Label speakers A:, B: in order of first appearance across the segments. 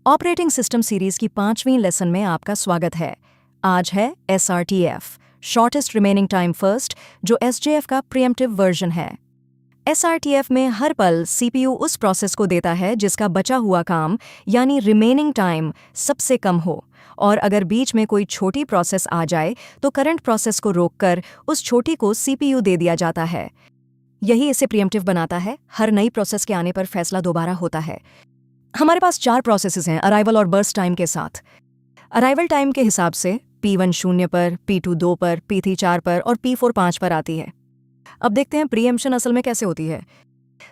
A: Operating system series की 5वीं lesson में आपका स्वागत है। आज है SRTF, shortest remaining time first, जो SJF का प्रीएम्प्टिव वर्जन है। SRTF में हर पल CPU उस प्रोसेस को देता है जिसका बचा हुआ काम यानी रिमेनिंग टाइम सबसे कम हो, और अगर बीच में कोई छोटी प्रोसेस आ जाए तो करंट प्रोसेस को रोककर उस छोटी को CPU दे दिया जाता है। यही इसे प्रीएम्प्टिव बनाता है। हर नई प्रोसेस के आने पर फैसला दोबारा होता है। हमारे पास 4 प्रोसेसेस हैं अराइवल और बर्स्ट टाइम के साथ। अराइवल टाइम के हिसाब से P1 0 पर, P2 2 पर, P3 4 पर और P4 5 पर आती है। अब देखते हैं प्रीएम्प्शन असल में कैसे होती है।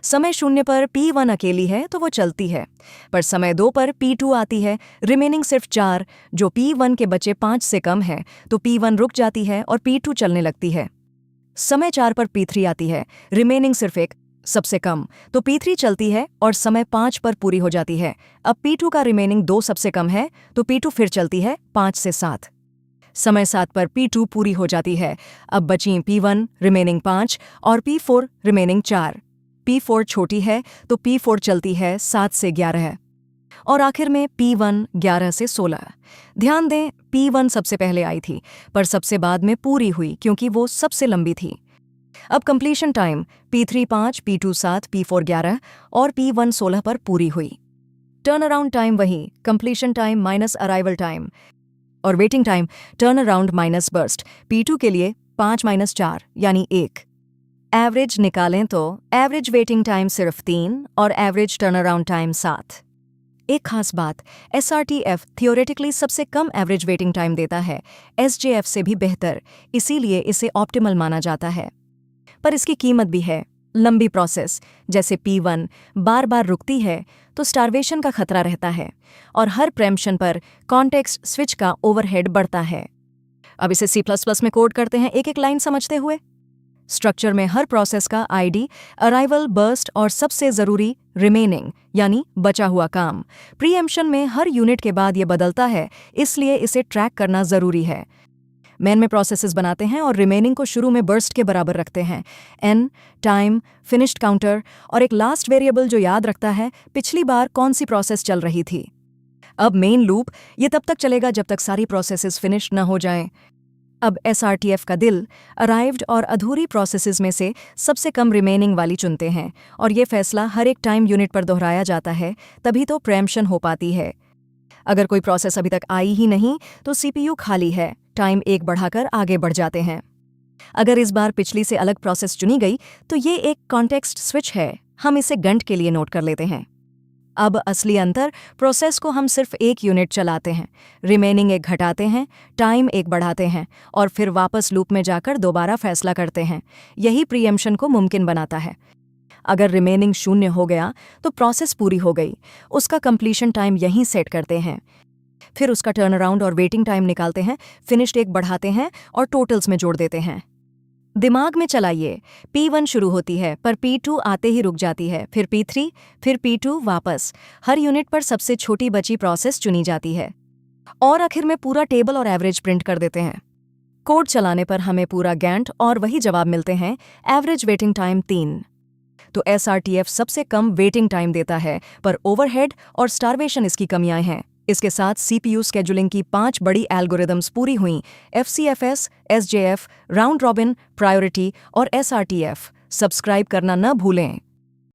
A: समय 0 पर P1 अकेली है तो वो चलती है, पर समय 2 पर P2 आती है, रिमेनिंग सिर्फ 4, जो P1 के बचे 5 से कम है, तो P1 रुक जाती है और P2 चलने लगती है। समय 4 पर P3 आती है, रिमेनिंग सिर्फ 1, सबसे कम, तो P3 चलती है और समय 5 पर पूरी हो जाती है। अब P2 का रिमेनिंग 2 सबसे कम है, तो P2 फिर चलती है 5 से 7। समय 7 पर P2 पूरी हो जाती है। अब बची P1 रिमेनिंग 5 और P4 रिमेनिंग 4। P4 छोटी है तो P4 चलती है 7 से 11, और आखिर में P1 11 से 16। ध्यान दें, P1 सबसे पहले आई थी, पर सबसे बाद में पूरी हुई क्योंकि वो सबसे लंबी थी। अब completion time P3 5, P2 7, P4 11 और P1 16 पर पूरी हुई। टर्न अराउंड टाइम वही, completion time minus arrival time, और waiting time turn around minus burst. P2 के लिए 5 - 4 यानी 1। एवरेज निकालें तो एवरेज वेटिंग टाइम सिर्फ 3 और एवरेज टर्न अराउंड टाइम 7। एक खास बात, SRTF थियोरेटिकली सबसे कम एवरेज वेटिंग टाइम देता है, SJF से भी बेहतर, इसीलिए इसे ऑप्टिमल माना जाता है। पर इसकी कीमत भी है। लंबी प्रोसेस जैसे P1 बार बार रुकती है तो स्टार्वेशन का खतरा रहता है, और हर प्रेम्पशन पर कॉन्टेक्स्ट स्विच का ओवरहेड बढ़ता है। अब इसे C++ में कोड करते हैं एक एक लाइन समझते हुए। स्ट्रक्चर में हर प्रोसेस का ID, अराइवल, बर्स्ट और सबसे ज़रूरी रिमेनिंग यानी बचा हुआ काम। प्रीएम्प्शन में हर यूनिट के बाद ये बदलता है, इसलिए इसे ट्रैक करना ज़रूरी है। मेन में प्रोसेसेस बनाते हैं और रिमेनिंग को शुरू में बर्स्ट के बराबर रखते हैं। N, टाइम, फिनिश्ड काउंटर और एक लास्ट वेरिएबल जो याद रखता है पिछली बार कौन सी प्रोसेस चल रही थी। अब मेन लूप ये तब तक चलेगा जब तक सारी प्रोसेसेस फिनिश न हो जाएं। अब SRTF का दिल अराइव्ड और अधूरी प्रोसेसेस में से सबसे कम रिमेनिंग वाली चुनते हैं, और ये फैसला हर एक टाइम यूनिट पर दोहराया जाता है, तभी तो प्रीएम्प्शन हो पाती है। अगर कोई प्रोसेस अभी तक आई ही नहीं तो CPU खाली है, टाइम 1 बढ़ाकर आगे बढ़ जाते हैं। अगर इस बार पिछली से अलग प्रोसेस चुनी गई तो ये एक कॉन्टेक्स्ट स्विच है, हम इसे घंटे के लिए नोट कर लेते हैं। अब असली अंतर, प्रोसेस को हम सिर्फ 1 यूनिट चलाते हैं, रिमेनिंग 1 घटाते हैं, टाइम 1 बढ़ाते हैं और फिर वापस लूप में जाकर दोबारा फैसला करते हैं। यही प्रीएम्प्शन को मुमकिन बनाता है। अगर रिमेनिंग 0 हो गया तो प्रोसेस पूरी हो गई, उसका कंप्लीशन टाइम यहीं सेट करते हैं। फिर उसका टर्न अराउंड और वेटिंग टाइम निकालते हैं, फिनिश्ड 1 बढ़ाते हैं और टोटल्स में जोड़ देते हैं। दिमाग में चलाइए, P1 शुरू होती है पर P2 आते ही रुक जाती है, फिर P3, फिर P2 वापस। हर यूनिट पर सबसे छोटी बची प्रोसेस चुनी जाती है, और आखिर में पूरा टेबल और एवरेज प्रिंट कर देते हैं। कोड चलाने पर हमें पूरा गैंट और वही जवाब मिलते हैं, एवरेज वेटिंग टाइम 3। तो SRTF सबसे कम वेटिंग टाइम देता है, पर ओवरहेड और स्टार्वेशन इसकी कमियां हैं। इसके साथ CPU स्केजुलिंग की 5 बड़ी एल्गोरिदम्स पूरी हुईं: FCFS, SJF, round robin, priority और SRTF। सब्सक्राइब करना न भूलें।